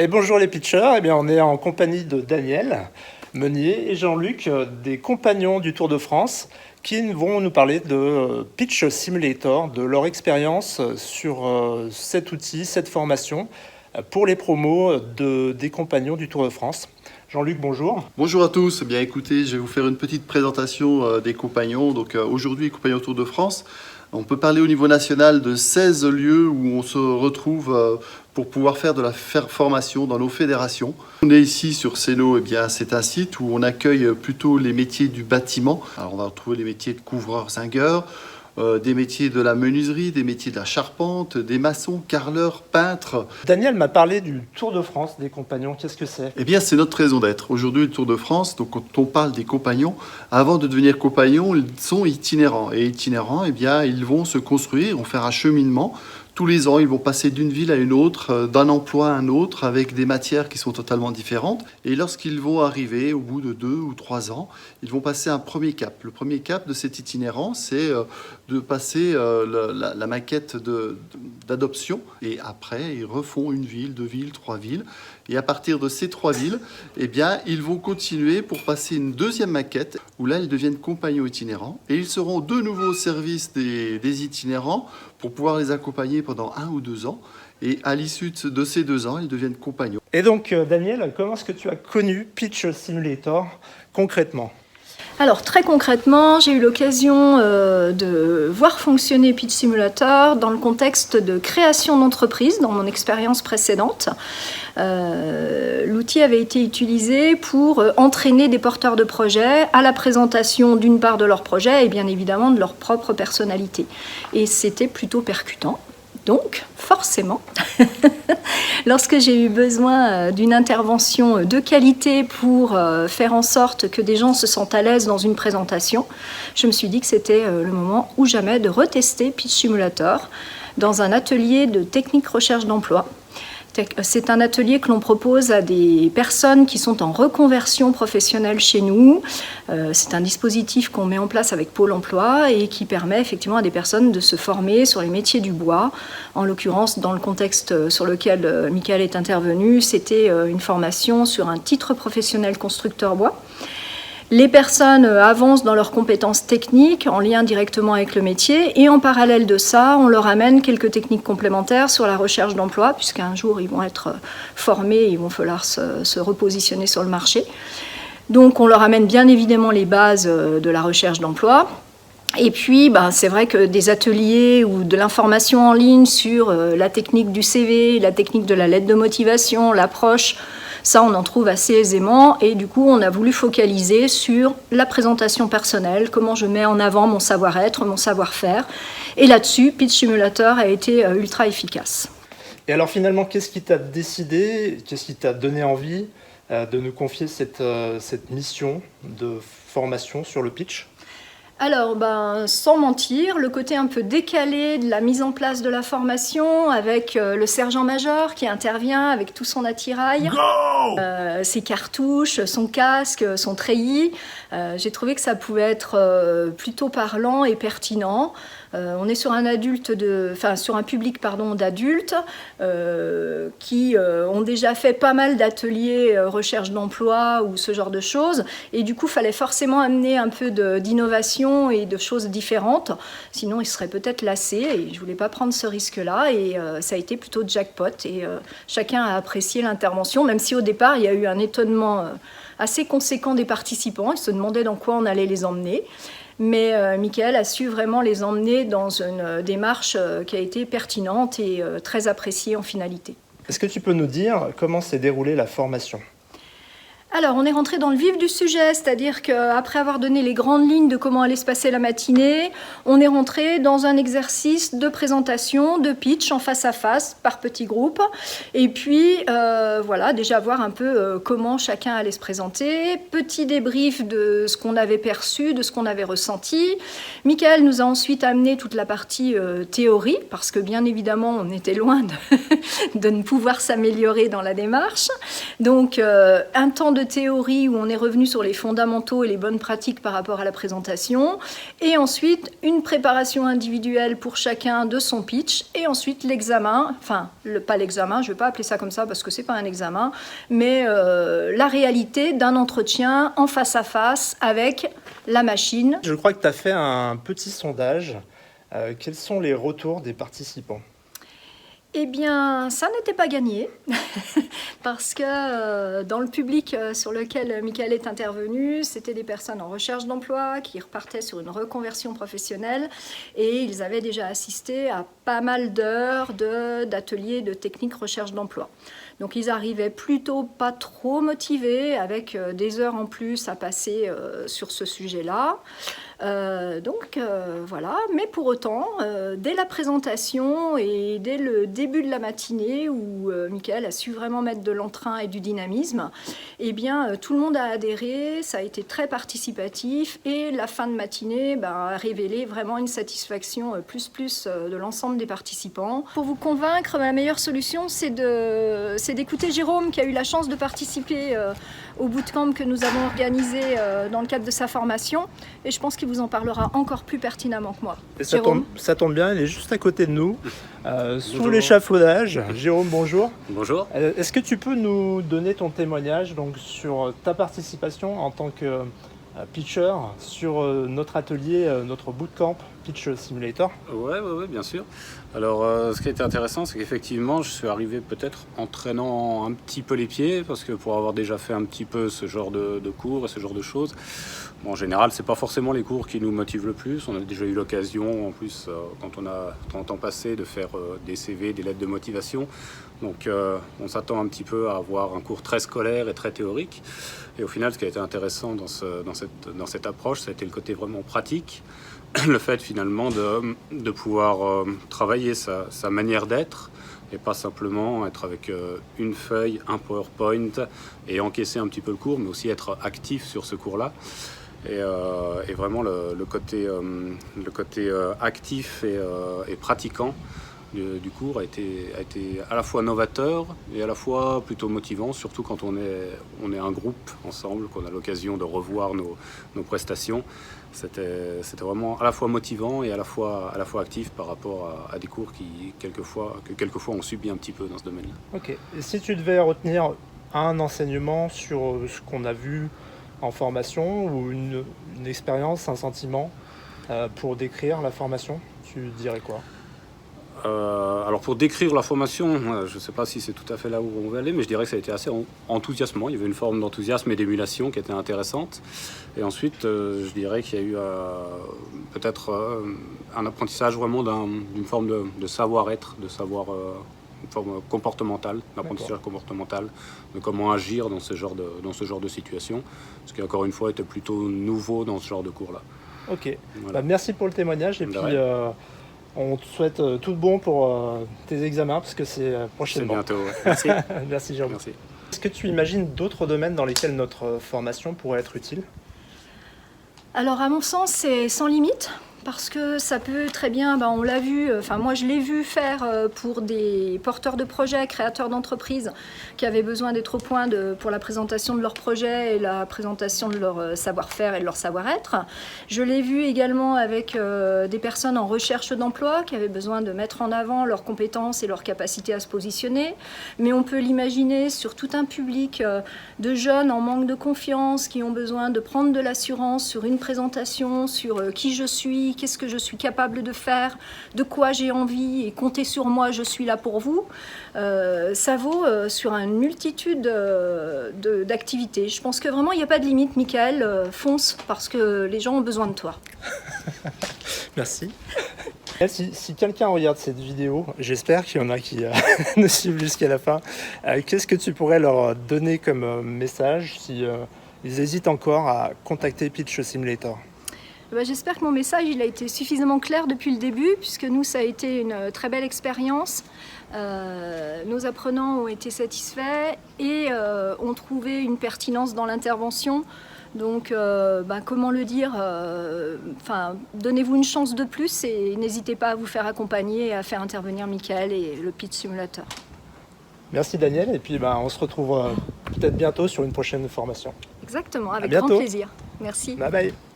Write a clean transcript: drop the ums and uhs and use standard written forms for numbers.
Et bonjour les pitchers, on est en compagnie de Daniel Meunier et Jean-Luc, des compagnons du Tour de France, qui vont nous parler de Pitch Simulator, de leur expérience sur cet outil, cette formation, pour les promos des compagnons du Tour de France. Jean-Luc, bonjour. Bonjour à tous. Bien écoutez, je vais vous faire une petite présentation des compagnons. Donc aujourd'hui, les compagnons Tour de France. On peut parler au niveau national de 16 lieux où on se retrouve pour pouvoir faire de la formation dans nos fédérations. On est ici sur Sénot, c'est un site où on accueille plutôt les métiers du bâtiment. Alors on va retrouver les métiers de couvreurs-zingueurs, des métiers de la menuiserie, des métiers de la charpente, des maçons, carreleurs, peintres. Daniel m'a parlé du Tour de France des compagnons, qu'est-ce que c'est ? C'est notre raison d'être. Aujourd'hui, le Tour de France, donc quand on parle des compagnons, avant de devenir compagnons, ils sont itinérants. Et itinérants, ils vont se construire, vont faire un cheminement. Tous les ans, ils vont passer d'une ville à une autre, d'un emploi à un autre, avec des matières qui sont totalement différentes. Et lorsqu'ils vont arriver, au bout de 2 ou 3 ans, ils vont passer un premier cap. Le premier cap de cet itinérant, c'est de passer la maquette d'adoption. Et après, ils refont une ville, 2 villes, 3 villes. Et à partir de ces 3 villes, ils vont continuer pour passer une deuxième maquette, où là, ils deviennent compagnons itinérants. Et ils seront de nouveau au service des itinérants pour pouvoir les accompagner pendant 1 ou 2 ans. Et à l'issue de ces 2 ans, ils deviennent compagnons. Et donc, Daniel, comment est-ce que tu as connu Pitch Simulator concrètement ? Alors très concrètement, j'ai eu l'occasion de voir fonctionner Pitch Simulator dans le contexte de création d'entreprise dans mon expérience précédente. L'outil avait été utilisé pour entraîner des porteurs de projets à la présentation d'une part de leur projet et bien évidemment de leur propre personnalité. Et c'était plutôt percutant. Donc, forcément, lorsque j'ai eu besoin d'une intervention de qualité pour faire en sorte que des gens se sentent à l'aise dans une présentation, je me suis dit que c'était le moment ou jamais de retester Pitch Simulator dans un atelier de technique recherche d'emploi. C'est un atelier que l'on propose à des personnes qui sont en reconversion professionnelle chez nous. C'est un dispositif qu'on met en place avec Pôle emploi et qui permet effectivement à des personnes de se former sur les métiers du bois. En l'occurrence, dans le contexte sur lequel Michael est intervenu, c'était une formation sur un titre professionnel constructeur bois. Les personnes avancent dans leurs compétences techniques en lien directement avec le métier et en parallèle de ça, on leur amène quelques techniques complémentaires sur la recherche d'emploi puisqu'un jour ils vont être formés et il va falloir se repositionner sur le marché. Donc on leur amène bien évidemment les bases de la recherche d'emploi. Et puis, c'est vrai que des ateliers ou de l'information en ligne sur la technique du CV, la technique de la lettre de motivation, l'approche, ça, on en trouve assez aisément et du coup, on a voulu focaliser sur la présentation personnelle, comment je mets en avant mon savoir-être, mon savoir-faire. Et là-dessus, Pitch Simulator a été ultra efficace. Et alors finalement, qu'est-ce qui t'a décidé, qu'est-ce qui t'a donné envie de nous confier cette mission de formation sur le pitch ? Alors, sans mentir, le côté un peu décalé de la mise en place de la formation avec le sergent-major qui intervient avec tout son attirail, ses cartouches, son casque, son treillis. J'ai trouvé que ça pouvait être plutôt parlant et pertinent. On est sur sur un public d'adultes qui ont déjà fait pas mal d'ateliers recherche d'emploi ou ce genre de choses. Et du coup, il fallait forcément amener un peu d'innovation et de choses différentes. Sinon, ils seraient peut-être lassés. Et je ne voulais pas prendre ce risque-là. Et ça a été plutôt jackpot. Et chacun a apprécié l'intervention, même si au départ, il y a eu un étonnement assez conséquent des participants. Ils se demandaient dans quoi on allait les emmener. Mais Michael a su vraiment les emmener dans une démarche qui a été pertinente et très appréciée en finalité. Est-ce que tu peux nous dire comment s'est déroulée la formation ? Alors, on est rentré dans le vif du sujet, c'est-à-dire qu'après avoir donné les grandes lignes de comment allait se passer la matinée, on est rentré dans un exercice de présentation, de pitch en face à face, par petits groupes. Et puis, déjà voir un peu comment chacun allait se présenter. Petit débrief de ce qu'on avait perçu, de ce qu'on avait ressenti. Michael nous a ensuite amené toute la partie théorie, parce que bien évidemment, on était loin de ne pouvoir s'améliorer dans la démarche. Donc, un temps de théorie où on est revenu sur les fondamentaux et les bonnes pratiques par rapport à la présentation. Et ensuite, une préparation individuelle pour chacun de son pitch. Et ensuite, l'examen, enfin, pas l'examen, je ne vais pas appeler ça comme ça parce que ce n'est pas un examen, mais la réalité d'un entretien en face à face avec la machine. Je crois que tu as fait un petit sondage. Quels sont les retours des participants ? Eh bien, ça n'était pas gagné, parce que dans le public sur lequel Michael est intervenu, c'était des personnes en recherche d'emploi qui repartaient sur une reconversion professionnelle et ils avaient déjà assisté à pas mal d'heures d'ateliers de techniques recherche d'emploi. Donc ils arrivaient plutôt pas trop motivés, avec des heures en plus à passer sur ce sujet-là. Voilà, mais pour autant, dès la présentation et dès le début de la matinée où Michael a su vraiment mettre de l'entrain et du dynamisme, eh bien, tout le monde a adhéré, ça a été très participatif et la fin de matinée a révélé vraiment une satisfaction plus de l'ensemble des participants. Pour vous convaincre, la meilleure solution, c'est d'écouter Jérôme qui a eu la chance de participer au bootcamp que nous avons organisé dans le cadre de sa formation et je pense qu'il vous en parlera encore plus pertinemment que moi. Et ça tombe bien, il est juste à côté de nous, sous l'échafaudage. Jérôme, bonjour. Bonjour. Est-ce que tu peux nous donner ton témoignage donc, sur ta participation en tant que pitcher sur notre atelier, notre bootcamp Pitch Simulator? Ouais, bien sûr. Alors, ce qui était intéressant, c'est qu'effectivement, je suis arrivé peut-être en traînant un petit peu les pieds, parce que pour avoir déjà fait un petit peu ce genre de cours et ce genre de choses, bon, en général, c'est pas forcément les cours qui nous motivent le plus. On a déjà eu l'occasion, en plus, quand on a 30 ans passé, de faire des CV, des lettres de motivation. Donc, on s'attend un petit peu à avoir un cours très scolaire et très théorique. Et au final, ce qui a été intéressant dans cette approche, ça a été le côté vraiment pratique. Le fait finalement de pouvoir travailler sa manière d'être et pas simplement être avec une feuille, un PowerPoint et encaisser un petit peu le cours, mais aussi être actif sur ce cours-là. Et vraiment le côté actif et pratiquant du cours a été à la fois novateur et à la fois plutôt motivant, surtout quand on est un groupe ensemble, qu'on a l'occasion de revoir nos prestations. C'était vraiment à la fois motivant et à la fois actif par rapport à des cours que quelquefois on subit un petit peu dans ce domaine-là. Ok. Et si tu devais retenir un enseignement sur ce qu'on a vu en formation ou une expérience, un sentiment pour décrire la formation, tu dirais quoi ? Alors pour décrire la formation, je ne sais pas si c'est tout à fait là où on veut aller, mais je dirais que ça a été assez enthousiasmant. Il y avait une forme d'enthousiasme et d'émulation qui était intéressante. Et ensuite, je dirais qu'il y a eu peut-être un apprentissage vraiment d'une forme de savoir-être, une forme comportementale, d'apprentissage comportemental, de comment agir dans ce genre de situation, ce qui encore une fois était plutôt nouveau dans ce genre de cours-là. Ok, Voilà. merci pour le témoignage et puis on te souhaite tout de bon pour tes examens parce que c'est prochainement. C'est bientôt, ouais. Merci. Merci Jérôme. Merci. Est-ce que tu imagines d'autres domaines dans lesquels notre formation pourrait être utile ? Alors à mon sens, c'est sans limite. Parce que ça peut très bien, on l'a vu, moi je l'ai vu faire pour des porteurs de projets, créateurs d'entreprises qui avaient besoin d'être au point pour la présentation de leur projet et la présentation de leur savoir-faire et de leur savoir-être. Je l'ai vu également avec des personnes en recherche d'emploi qui avaient besoin de mettre en avant leurs compétences et leur capacité à se positionner. Mais on peut l'imaginer sur tout un public de jeunes en manque de confiance qui ont besoin de prendre de l'assurance sur une présentation, sur qui je suis, qu'est-ce que je suis capable de faire, de quoi j'ai envie et comptez sur moi, je suis là pour vous. Ça vaut sur une multitude d'activités. Je pense que vraiment il n'y a pas de limite, Michael, fonce parce que les gens ont besoin de toi. Merci. Si quelqu'un regarde cette vidéo, j'espère qu'il y en a qui nous suivent jusqu'à la fin, qu'est-ce que tu pourrais leur donner comme message si ils hésitent encore à contacter Pitch Simulator ? J'espère que mon message il a été suffisamment clair depuis le début, puisque nous, ça a été une très belle expérience. Nos apprenants ont été satisfaits et ont trouvé une pertinence dans l'intervention. Donc, comment le dire, donnez-vous une chance de plus et n'hésitez pas à vous faire accompagner et à faire intervenir Michael et le Pitch Simulator. Merci Daniel, et puis on se retrouve peut-être bientôt sur une prochaine formation. Exactement, avec bientôt. grand plaisir. Merci. Bye bye.